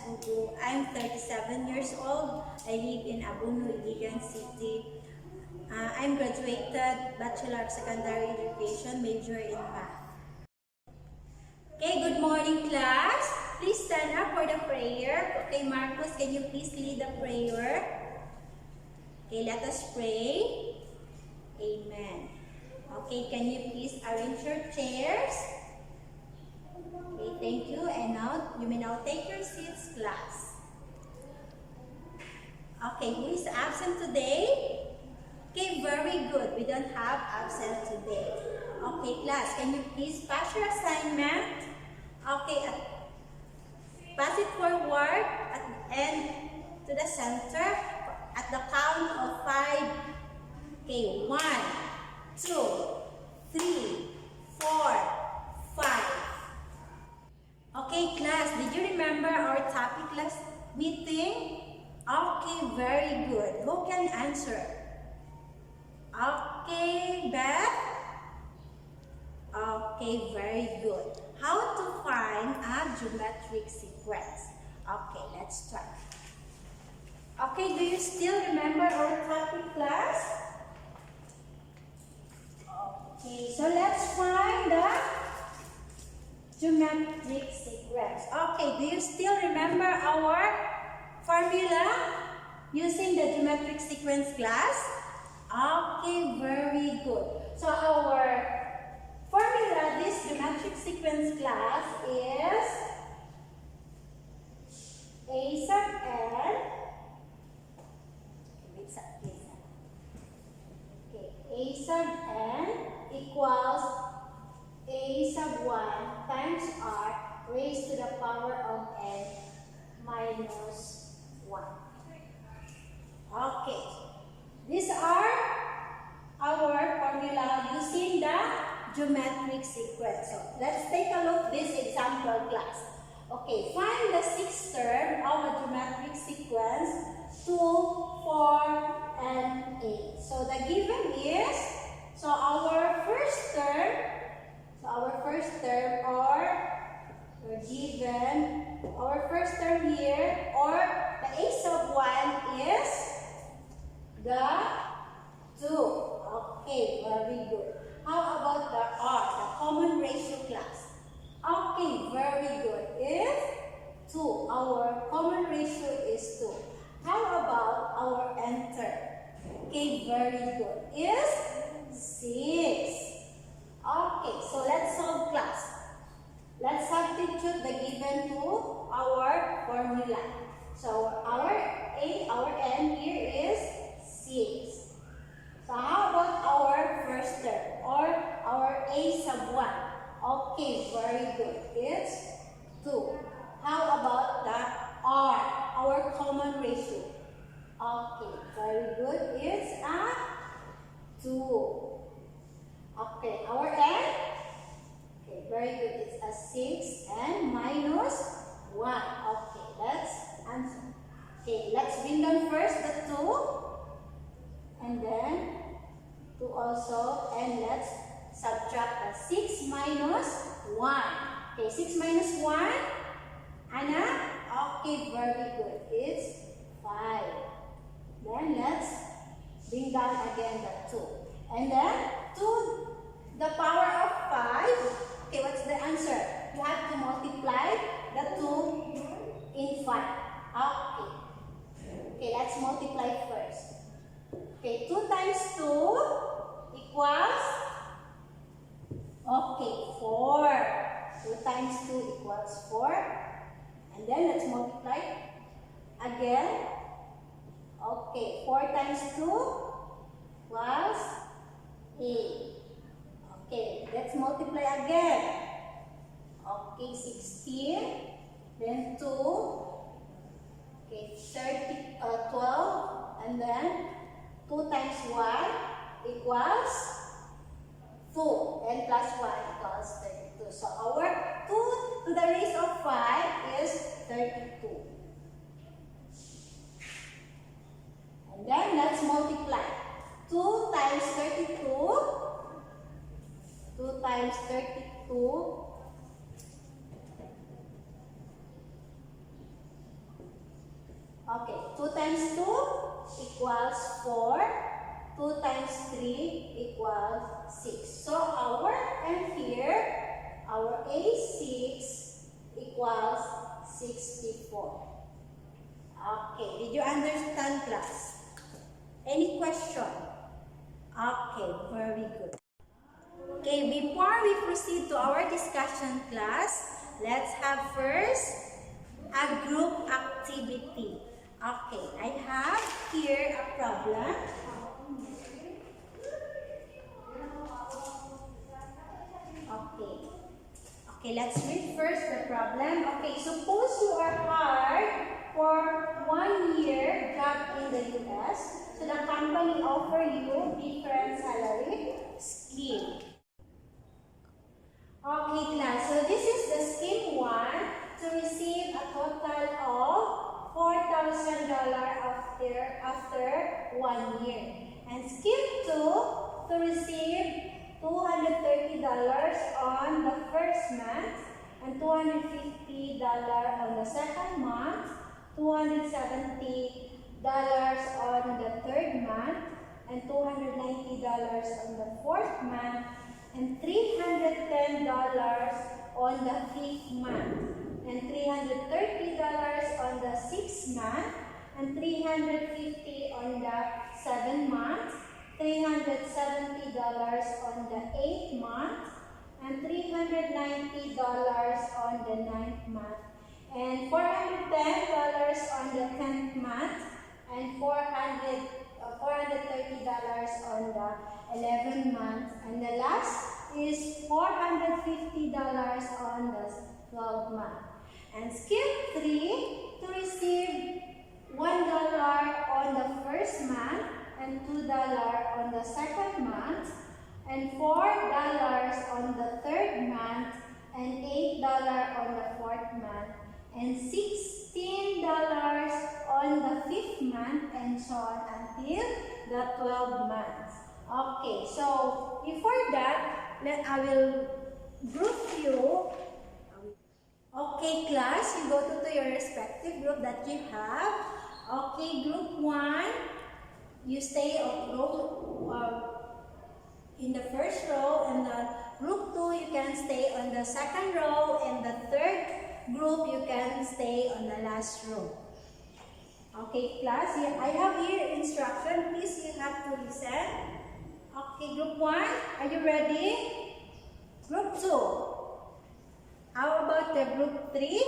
Gugu. I'm 37 years old. I live in Abuno, Iligan City. I'm graduated Bachelor of Secondary Education, major in Math. Okay, good morning class. Please stand up for the prayer. Okay, Marcus, can you please lead the prayer? Okay, let us pray. Amen. Okay, can you please arrange your chairs? Okay, thank you. And now, you may now take your seats, class. Okay, who is absent today? Okay, very good. We don't have absent today. Okay, class, can you please pass your assignment? Okay, pass it forward and to the center at the count of 5. Okay, 1, 2, 3, 4, 5. Okay, class, did you remember our topic last meeting? Okay, very good. Who can answer? Okay, Beth? Okay, very good. How to find a geometric sequence? Okay, let's try. Okay, do you still remember our topic, class? Okay, so let's find the geometric sequence. Okay, do you still remember our formula using the geometric sequence, class? Okay, very good. So our formula, this geometric sequence, class, is A sub n. Okay, A sub n equals A sub 1 times r raised to the power of n minus 1. Okay, these are our formula using the geometric sequence. So let's take a look at this example, class. Okay, find the sixth term of a geometric sequence 2, 4, and 8. So the given is, so our first term we're given, our first term here, or the A sub 1 is the 2. Okay, very good. How about the R, the common ratio, class? Okay, very good. Is 2. Our common ratio is 2. How about our n term? Okay, very good. Is 6. Okay, so let's solve, class. Let's substitute the given to our formula. So our n here is 6. So how about our first term or our A sub 1? Okay, very good. It's 2. How about the R, our common ratio? Okay, very good. It's a 2. Okay, our n? Okay, very good. It's a 6 and minus 1. Okay, let's answer. Okay, let's bring down first the 2. And then 2 also. And let's subtract the 6 minus 1. Okay, 6 minus 1. Anna? Okay, very good. It's 5. Then let's bring down again the 2. And then 2 the power of 5. Okay, what's the answer? You have to multiply the 2 in 5. Okay. Okay, let's multiply first. Okay, 2 times 2 equals, okay, 4. 2 times 2 equals 4. And then let's multiply again. Okay, 4 times 2 was 8. Okay, let's multiply again. Okay, 16. Then 2. Okay, 12. And then 2 times 1 equals 2. And plus 1 equals 32. So our 2 to the raise of 5 is 32. And then let's multiply. 2 times 32. 2 times 32 Okay, 2 times 2 equals 4. 2 times 3 equals 6. So our and here, our A6 equals 64. Okay, did you understand, class? Any question? Okay, very good. Okay, before we proceed to our discussion, class, let's have first a group activity. Okay, I have here a problem. Okay, let's read first the problem. Okay, suppose you are hired for 1 year job in the US. So the company offer you different salary scheme. Okay, class. So this is the scheme 1 to receive a total of $4,000 after 1 year. And scheme 2 to receive $230 on the first month and $250 on the second month, $270 on the third month, and $290 on the fourth month, and $310 on the fifth month, and $330 on the sixth month, and $350 on the seventh month, $370 on the 8th month, and $390 on the 9th month, and $410 on the 10th month, and $430 on the 11th month, and the last is $450 on the 12th month. And scheme 3 to receive $1 on the first month, and $2 on the second month, and $4 on the third month, and $8 on the fourth month, and $16 on the fifth month, and so on until the 12 months. Okay, so before that, I will group you. Okay, class, you go to your respective group that you have. Okay, group 1. You stay in the first row, and the group 2 you can stay on the second row, and the third group you can stay on the last row. Okay, class, I have here instruction. Please, you have to listen. Okay, group 1, are you ready? Group 2. How about the group 3?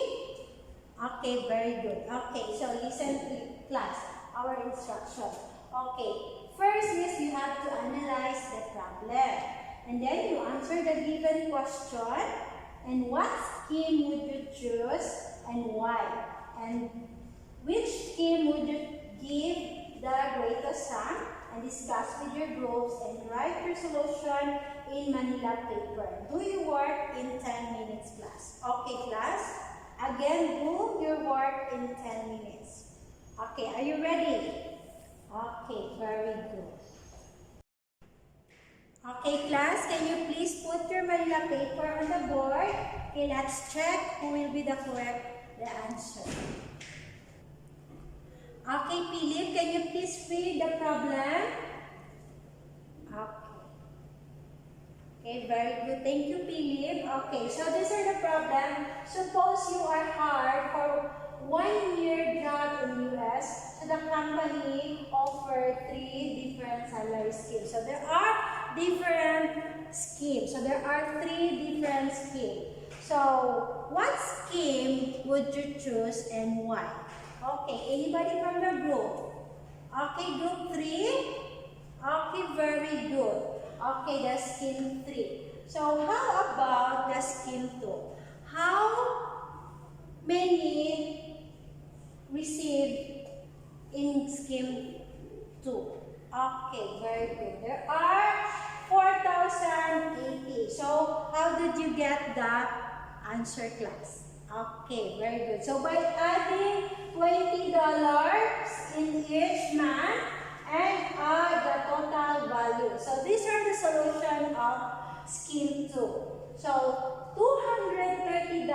Okay, very good. Okay, so listen to class, our instruction. Okay, first is you have to analyze the problem. And then you answer the given question. And what scheme would you choose and why? And which scheme would you give the greatest sum? And discuss with your groups and write your solution in Manila paper. Do your work in 10 minutes, class. Okay, class? Again, do your work in 10 minutes. Okay, are you ready? Okay, very good. Okay, class, can you please put your Manila paper on the board? Okay, let's check who will be the correct answer. Okay, Philip, can you please read the problem? Okay, very good. Thank you, Philip. Okay, so these are the problem. Suppose you are hired for 1 year job in US. So the company offered 3 different salary schemes. So there are different schemes. So there are 3 different schemes. So what scheme would you choose and why? Okay, anybody from the group? Okay, group 3? Okay, very good. Okay, the scheme 3. So how about the scheme 2? How many received in scheme 2? Okay, very good. There are 4,080. So how did you get that answer, class? Okay, very good. So by adding $20 in each month and add the total value. So these are the solution of scheme 2. So $230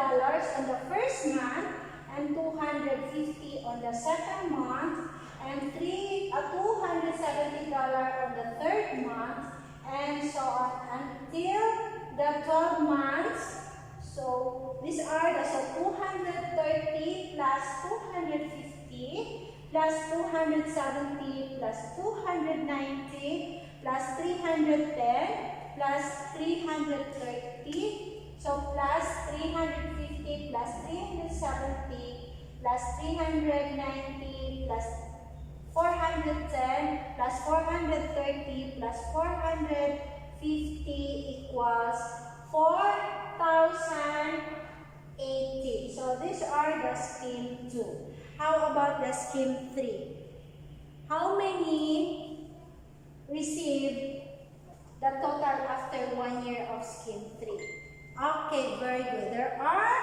on the first month and 250 on the second month, and $270 on the third month, and so on until the 12 months. So these are the 230 plus 250 plus 270 plus 290 plus 310 plus 330. So plus 350 plus 370 plus 390 plus 410 plus 430 plus 450 equals 4,080. So these are the scheme 2. How about the scheme 3? How many received the total after 1 year of scheme 3? Okay, very good. There are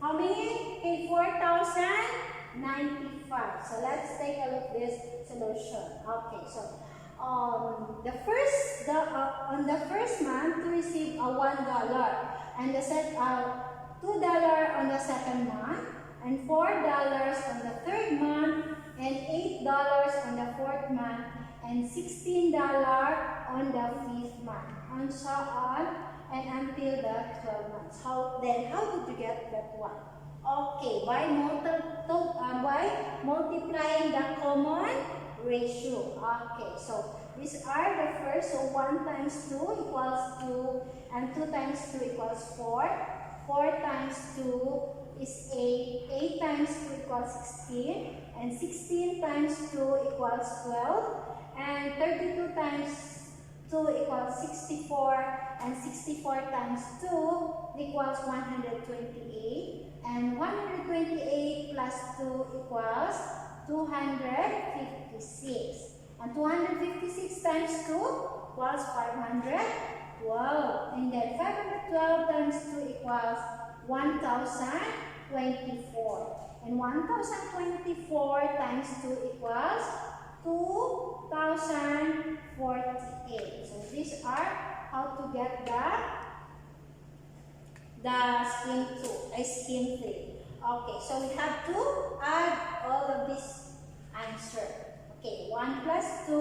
how many? Okay, 4,095. So let's take a look at this solution. Okay, so on the first month to receive a $1 and the $2 on the second month and $4 on the third month and $8 on the fourth month and $16 on the fifth month and so on and until the 12 months. How did you get that one? Okay, by multiplying the common ratio. Okay, so these are the first. So 1 times 2 equals 2 and 2 times 2 equals 4. 4 times 2 is 8. 8 times 2 equals 16 and 16 times 2 equals 12 and 32 times 2 equals 64 and 64 times 2 equals 128 and 128 plus 2 equals 256 and 256 times 2 equals 512 and then 512 times 2 equals 1024 and 1024 times 2 equals 2048. So these are how to get the scheme 3. Okay, so we have to add all of this answer. Okay, 1 plus 2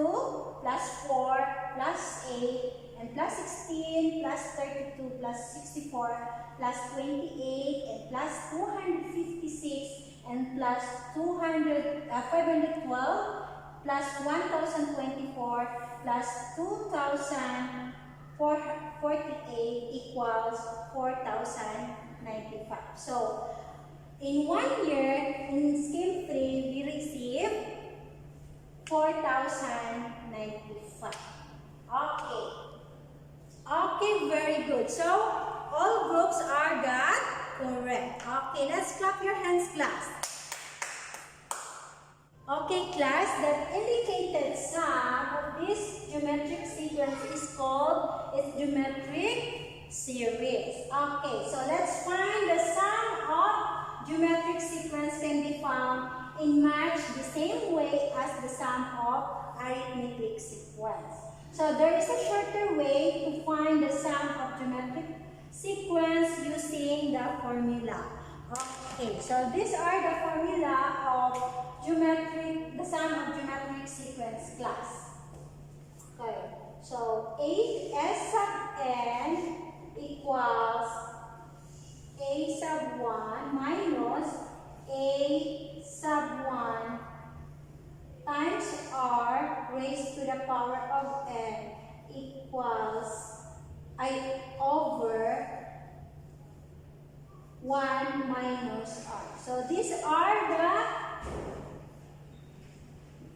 plus 4 plus 8 and plus 16 plus 32 plus 64 plus 28 and plus 256 and plus 512 plus 1024 plus 2048 equals 4,095. So in 1 year, in scheme 3, we receive 4,095. Okay. Okay, very good. So all groups are got correct. Okay, let's clap your hands, class. Okay, class, the indicated sum of this geometric sequence is called its geometric series. Okay, so let's find the sum of geometric sequence can be found in much the same way as the sum of arithmetic sequence. So there is a shorter way to find the sum of geometric sequence using the formula. Okay, so these are the formula of the sum of geometric sequence, class. Okay, so S sub n equals A sub 1 minus A sub 1 times R raised to the power of n equals over 1 minus R. So these are the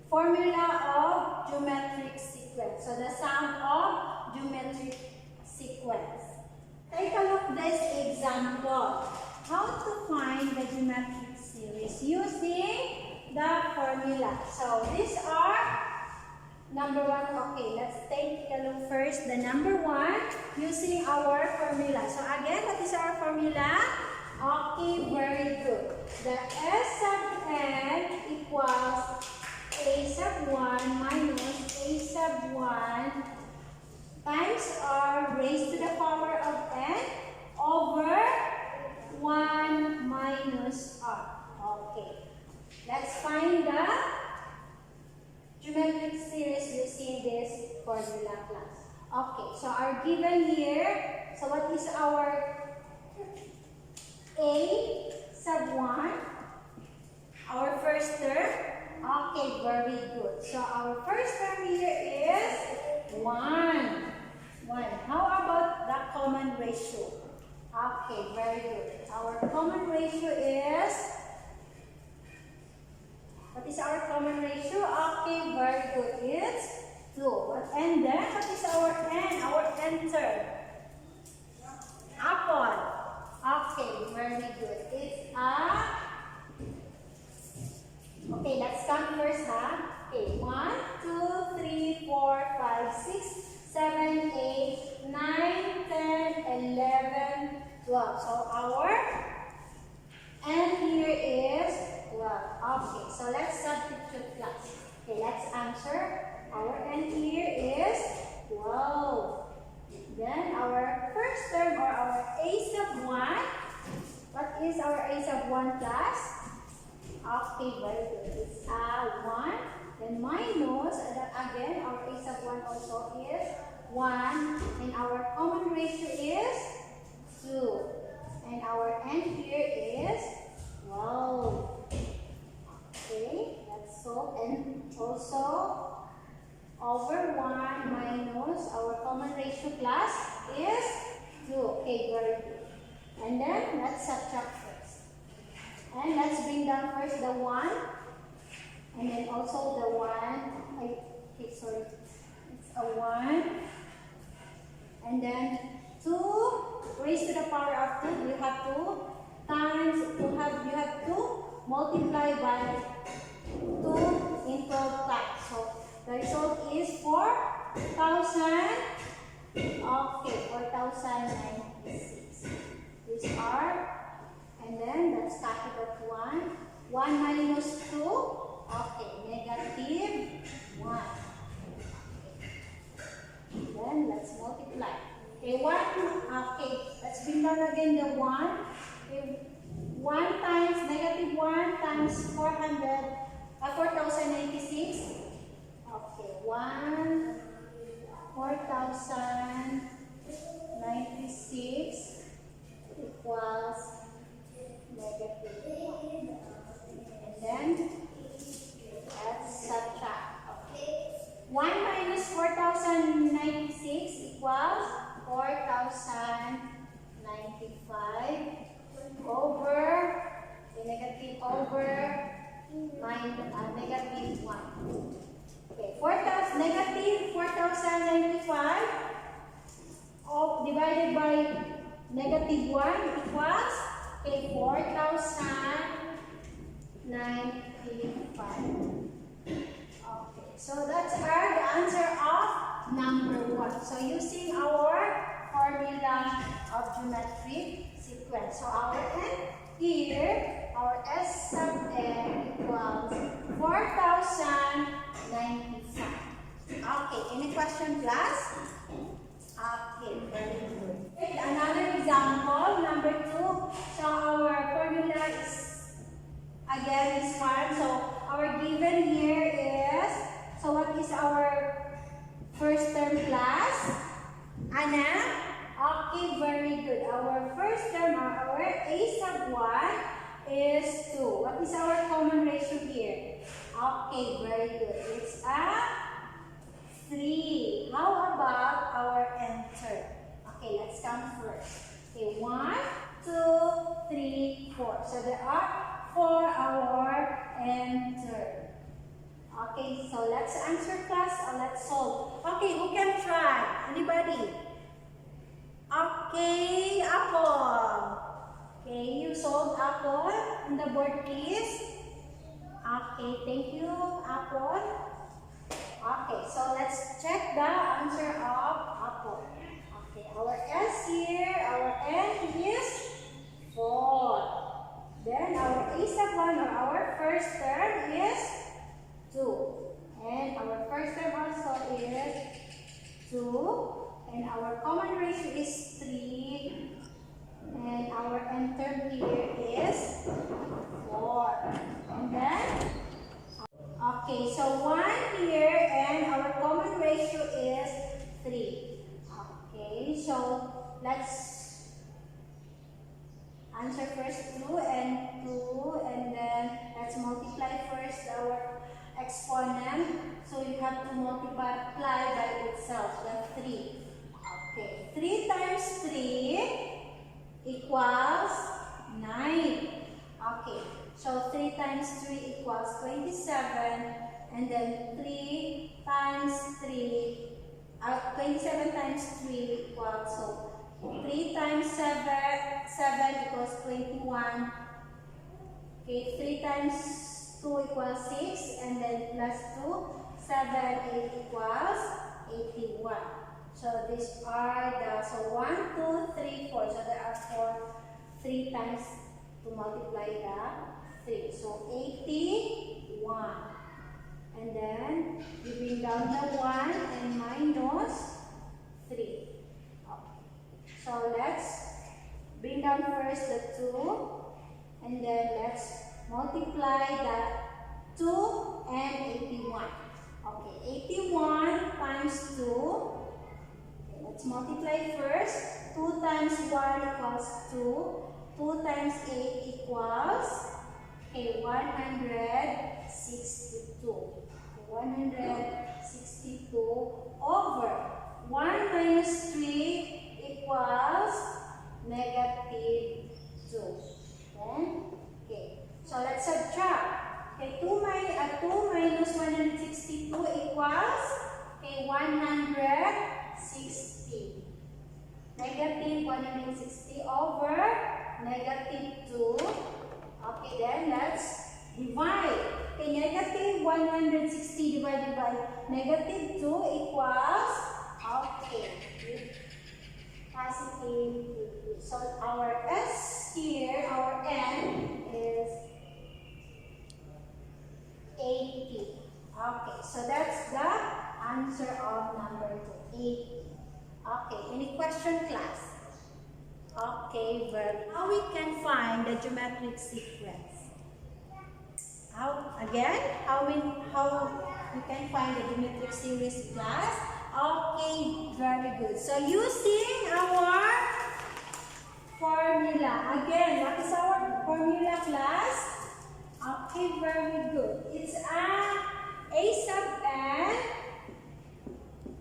formula of geometric sequence. So the sum of geometric sequence. Take a look at this example. How to find the geometric series using the formula. So these are number 1. Okay, let's take a look first. The number 1 using our formula. So again, what is our formula? Okay, very good. The S sub n equals A sub 1 minus A sub 1 times R raised to the power of n over 1 minus minus r. Okay. Let's find the geometric series using this formula class. Okay, so our given here, so what is our a sub 1? Our first term? Okay, very good. So our first term here is 1. How about the common ratio? Okay, very good. Our common ratio is, what is our common ratio? Okay, very good. It's 2. And then, what is our n? Our n term? Upon. Okay, very good. It's a... Okay, let's count first, huh? Okay, 1, 2, 3, 4, 5, 6, 7, 8, 9, 10, 11, 12. So our n here is 12. Okay, so let's substitute class. Okay, let's answer. Our n here is 12. Then our first term or our a sub 1. What is our a sub 1 class? Okay, very good. It's 1. Then minus, again, our a sub 1 also is 1. And our common ratio is 2. And our n here is 12. Okay, that's so. And also, over 1 minus our common ratio class is 2. Okay, very good. And then, let's subtract first. And let's bring down first the 1. And then also the 1. Okay, sorry. It's a 1. And then 2 raised to the power of 2. You have to times, you have to multiply by 2 in 12 times. So the result is 4,000. Okay, 4,096. These are. And then that's capital 1. 1 minus 2. Okay, negative 1. Then let's multiply. Okay, 1. Okay, let's bring down again the 1. Okay, 1 times negative 1 times 4,096. Okay, 4,096 equals negative 1. And then, let's subtract. Okay. 1 minus 4,096 equals 4,095 over the negative over negative 1. Okay, negative 4,095 divided by negative 1 equals 4,095. Okay, so that's the answer of number 1. So using our formula of geometric sequence. So our n here, our s sub n equals 4,095. Okay, any question, class? Okay, very good. Another example, number 2. So our formula is again this one. So our given here is, so what is our first term class? Anna? Okay, very good. Our first term or our a sub 1 is 2. What is our common ratio here? Okay, very good. It's a 3. How about our n term? Okay, let's count first. Okay, 1, 2, 3, 4. So there are 4 our n term. Okay, so let's answer class or let's solve. Okay, who can try? Anybody? Okay, Apple. Okay, you solve Apple on the board, please. Okay, thank you, Apple. Okay, so let's check the answer of Apple. Okay, our S here, our N is 4. Then our A sub 1 or our first term is 2. And our first term also is 2. And our common ratio is 3. And our n term here is answer first 2 and 2, and then let's multiply first our exponent. So you have to multiply by itself, the 3. Okay, 3 times 3 equals 9. Okay, so 3 times 3 equals 27, and then 3 times 3, 27 times 3 equals, so 3 times 7 equals 21. Okay, 3 times 2 equals 6, and then plus 2, 7, 8 equals 81. So these are so 1, 2, 3, 4. So there are 3 times to multiply the 3. So 81. And then you bring down the 1 and minus 3. Okay. So let's bring down first the 2, and then let's multiply the 2 and 81. Okay, 81 times 2. Okay, let's multiply first. 2 times 1 equals 2. 2 times 8 equals, okay, 162. 162 over 1 minus 3 equals negative 2. Okay, so let's subtract. Okay, 2 minus 162 equals, okay, 160. Negative 160 over negative 2. Okay, then let's divide. Okay, negative 160 divided by negative 2 equals, okay, positive 2. So our S here, our N is 80. Okay, so that's the answer of number 2, 80. Okay, any question, class? Okay, very. How we can find the geometric sequence? How we can find the geometric series, class? Okay, very good. So using our formula. Again, what is our formula, class? Okay, very good. It's a sub n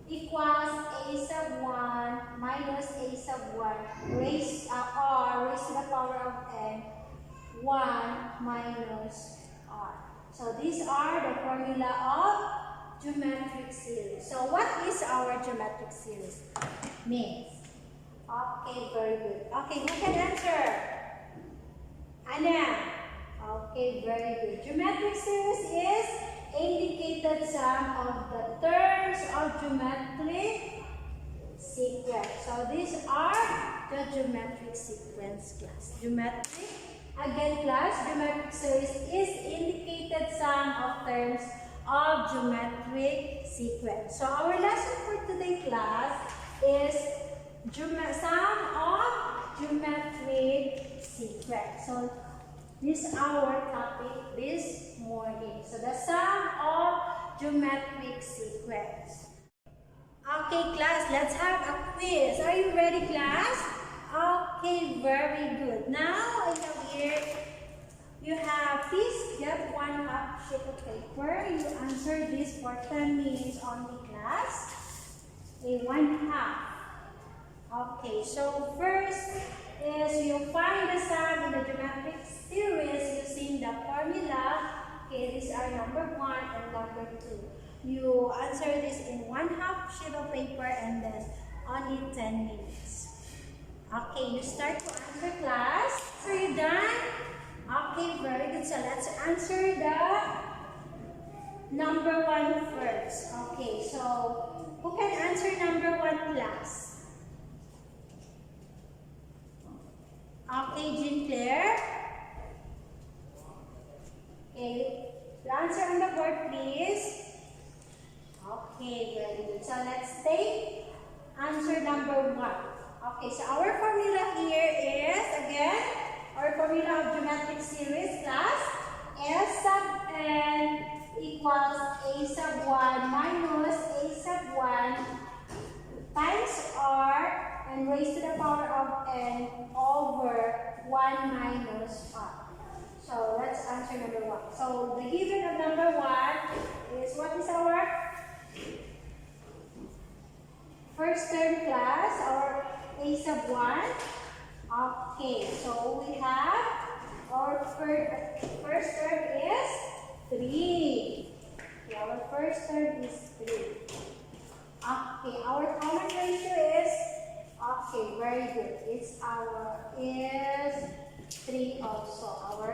equals a sub 1 minus a sub 1 raised to the power of n 1 minus r. So these are the formula of geometric series. So what is our geometric series means? Okay, very good. Okay, who can answer? Anna. Okay, very good. Geometric series is indicated sum of the terms of geometric sequence. So these are the geometric sequence, class. Geometric, again, class, geometric series is indicated sum of terms of geometric sequence. So our lesson for today, class, is sum of geometric sequence. So this is our topic this morning. So the sum of geometric sequence. Okay, class, let's have a quiz. Are you ready, class? Okay, very good. Now I have here, you have, please get 1/2 sheet of paper. You answer this for 10 minutes only, class. Okay, 1/2. Okay, so first is you find the sum in the geometric series using the formula. Okay, these are number 1 and number 2. You answer this in 1/2 sheet of paper and then only 10 minutes. Okay, you start to answer, class. So you done? Okay, very good. So let's answer the number 1 first. Okay, so who can answer number 1, class? Okay, Jean Claire. Okay, the answer on the board, please. Okay, very good. So let's take answer number 1. Okay, so our formula here is, again, our formula of geometric series, class, S sub n equals a sub 1 minus a sub 1 times r and raised to the power of n over 1 minus 5. So let's answer number 1. So the given of number 1 is, what is our first term class, our a sub 1? Okay, so we have our first term is 3. Okay, our first term is 3. Okay, our common ratio is, okay, very good. It's is 3 also, our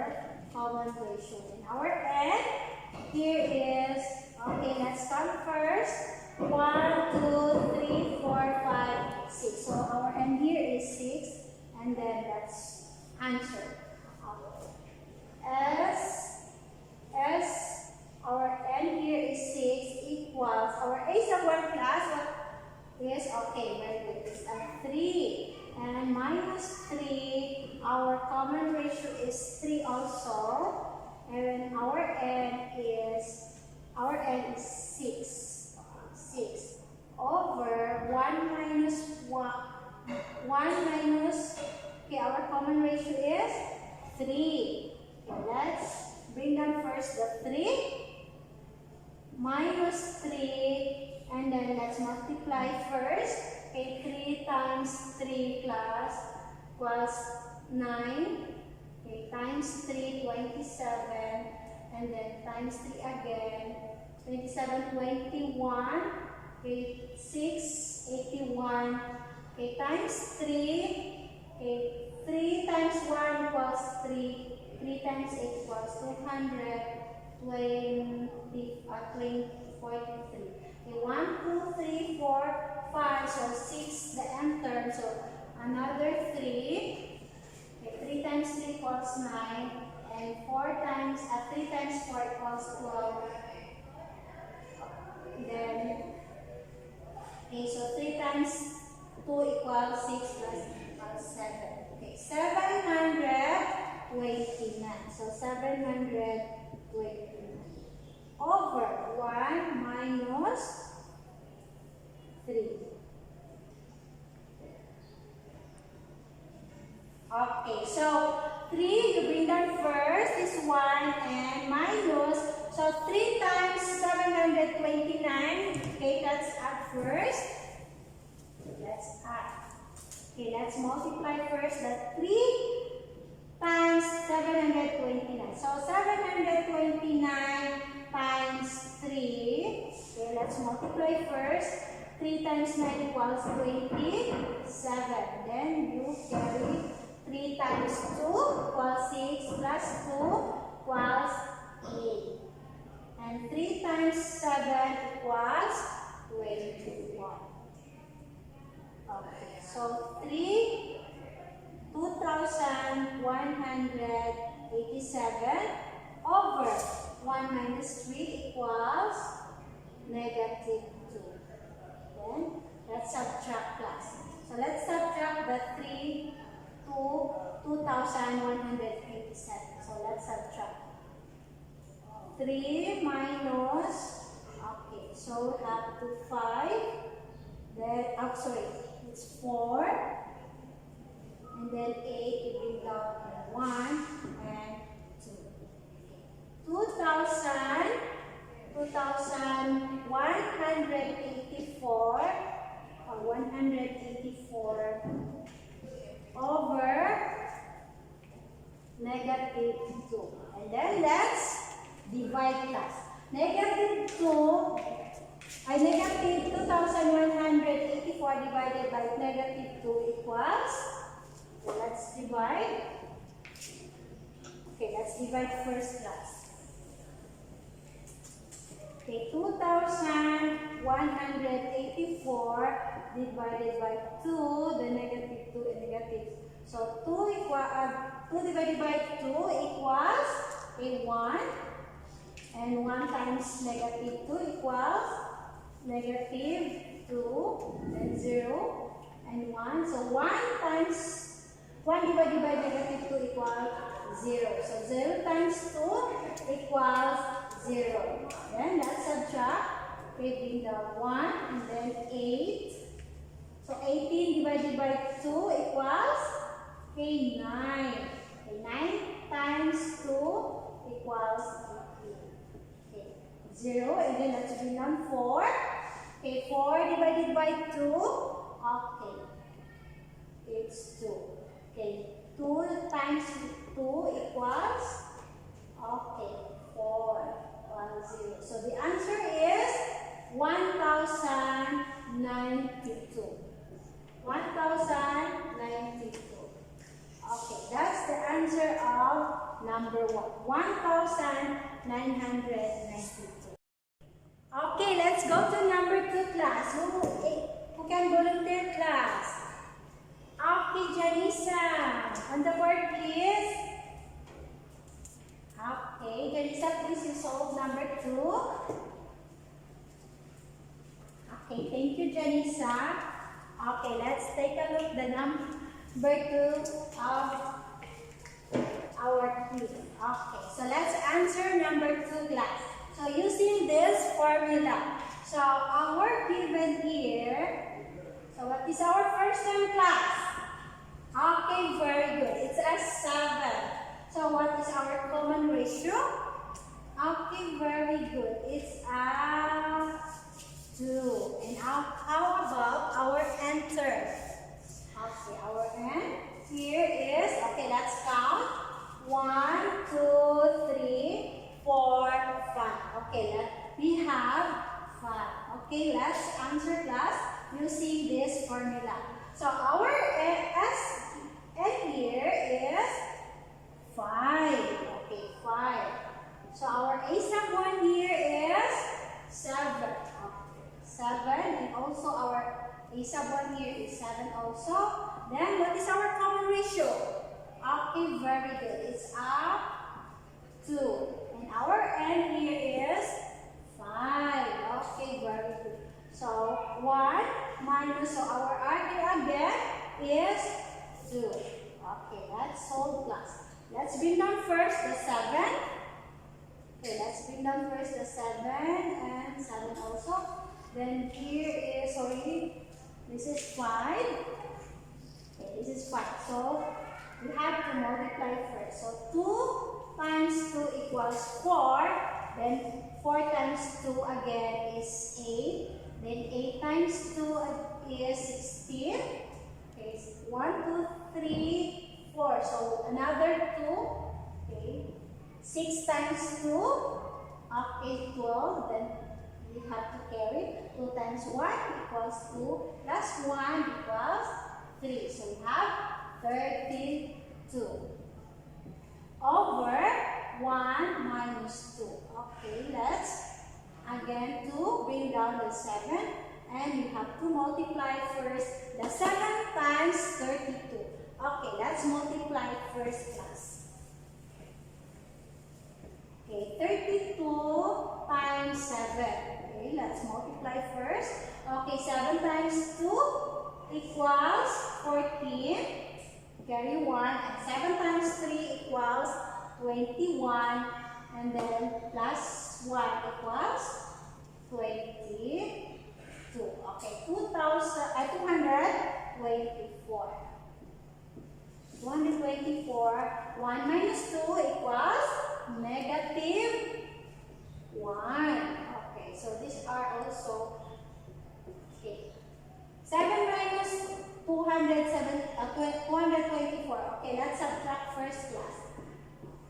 common ratio. And our n here is, okay, let's count first. 1, 2, 3, 4, 5, 6. So our n here is 6, and then let's answer. Our n here is 6 equals, our a sub 1 class, what is, okay, very good, it's a 3. And minus 3, our common ratio is 3 also. And our n is 6. 6 over 1 minus 1. 1 minus, okay, our common ratio is 3. Okay, let's bring down first the 3. Minus 3, and then let's multiply first. Okay, 3 times 3 plus equals 9. Okay, times 3, 27, and then times 3 again. 27, 21. Okay, 6, 81. Okay, times 3. Okay, 3 times 1 equals 3. 3 times 8 equals 243. Okay, 1, 2, 3, 4, 5. So 6, the m term. So another 3. Okay, 3 times 3 equals 9. And 3 times 4 equals 12. Then, okay, so 3 times 2 equals 6 plus equals 7. Okay, 729. So 729 over 1 minus 3. Okay, so 3 you bring down first is 1 and minus. So 3 times 729. Okay, let's add first. Let's add. Okay, let's multiply first the 3 times 729. So 729 times 3. Okay, let's multiply first. 3 times 9 equals 27. Then you carry 3 times 2 equals 6 plus 2 equals 8. And 3 times 7 equals 21. Okay, so 2,187 over 1 minus 3 equals negative 2. Then let's subtract class. So let's subtract the 3 to 2,187. So let's subtract. 3 minus, okay, so we have to 5. Then, oh, sorry, it's 4. And then 8, you bring down 1 and 2. 2,184 or 184 over negative 2. And then let's divide class. Negative 2,184 divided by negative 2 equals, so let's divide. Okay, let's divide first class. Okay, 2,184 divided by 2, the negative 2 and negative. So 2 divided by 2 equals a 1. And 1 times negative 2 equals negative 2, then 0, and 1. So 1 divided by negative 2 equals 0. So 0 times 2 equals 0. Then let's subtract. Okay, bring the 1 and then 8. So 18 divided by 2 equals Okay, 9. Okay, 9 times 2 equals 18. Okay, 0. And then let's bring down 4. Okay, 4 divided by 2. Okay, it's 2. Okay, 2 times 2 equals, okay, 4. 1, 0. So the answer is 1092. 1092. Okay, that's the answer of number 1. 1992. Okay, let's go to number 2 class. Who can volunteer class? Okay, Janisa. On the board, please. Okay, Janisa, please you solve number 2. Okay, thank you, Janisa. Okay, let's take a look the number 2 of our quiz. Okay, so let's answer number 2 class. So using this formula, so our given here, so what is our first term class? Okay, very good. It's a 7. So what is our common ratio? Okay, very good. It's a 2. And how about our n term? Okay, our n here is, okay, let's count. 1, 2, 3, 4, 5. Okay, we have 5. Okay, let's answer class using this formula. So our n here is 5. Okay, 5. So our a sub 1 here is 7. Okay, 7. And also our a sub 1 here is 7 also. Then what is our common ratio? Okay, very good. It's up 2. And our n here is 5. Okay, very good. So 1 minus, so our r here again is 2. Okay, let's solve class. Let's bring down first the 7. Okay, let's bring down first the 7 and 7 also. Then here is, sorry, this is 5. Okay, this is 5. So we have to multiply first. So 2 times 2 equals 4. Then 4 times 2 again is 8. Then 8 times 2 is 16. Okay, 1, 2, 3, 4. So another 2. Okay, 6 times 2. Okay, 12. Then we have to carry 2 times 1 equals 2 plus 1 equals 3. So we have 32 over 1 minus 2. Okay, let's again to bring down the 7 and we have to multiply first the 7 times 32. Okay, let's multiply first class. Okay, 32 times 7. Okay, let's multiply first. Okay, 7 times 2 equals 14. Carry 1. And 7 times 3 equals 21. And then plus 1 equals 22. Okay, 224. 224. 1 minus 2 equals negative 1. Okay, so these are also, okay. 7 minus 224. Okay, let's subtract first class.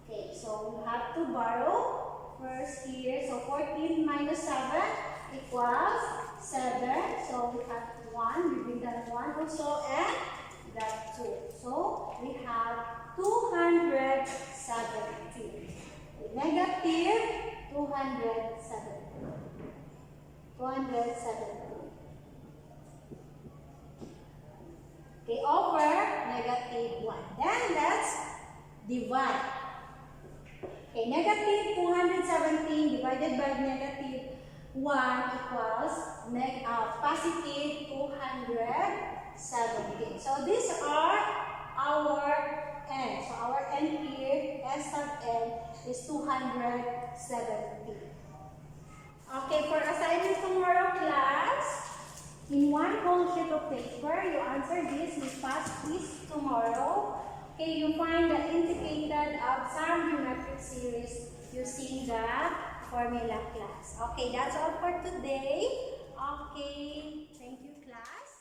Okay, so we have to borrow first here. So 14 minus 7 equals 7. So we have 1. We bring that 1 also and that 2. So we have 270. Negative 270. 270. Okay, over negative 1. Then let's divide. Okay, negative 217 divided by negative 1 equals positive 217. So these are our n. So our n here, s sub n, is 270. Okay, for assignment tomorrow class, in one whole sheet of paper, you answer this, we pass this tomorrow. Okay, you find the indicated of some geometric series using the formula class. Okay, that's all for today. Okay, thank you class.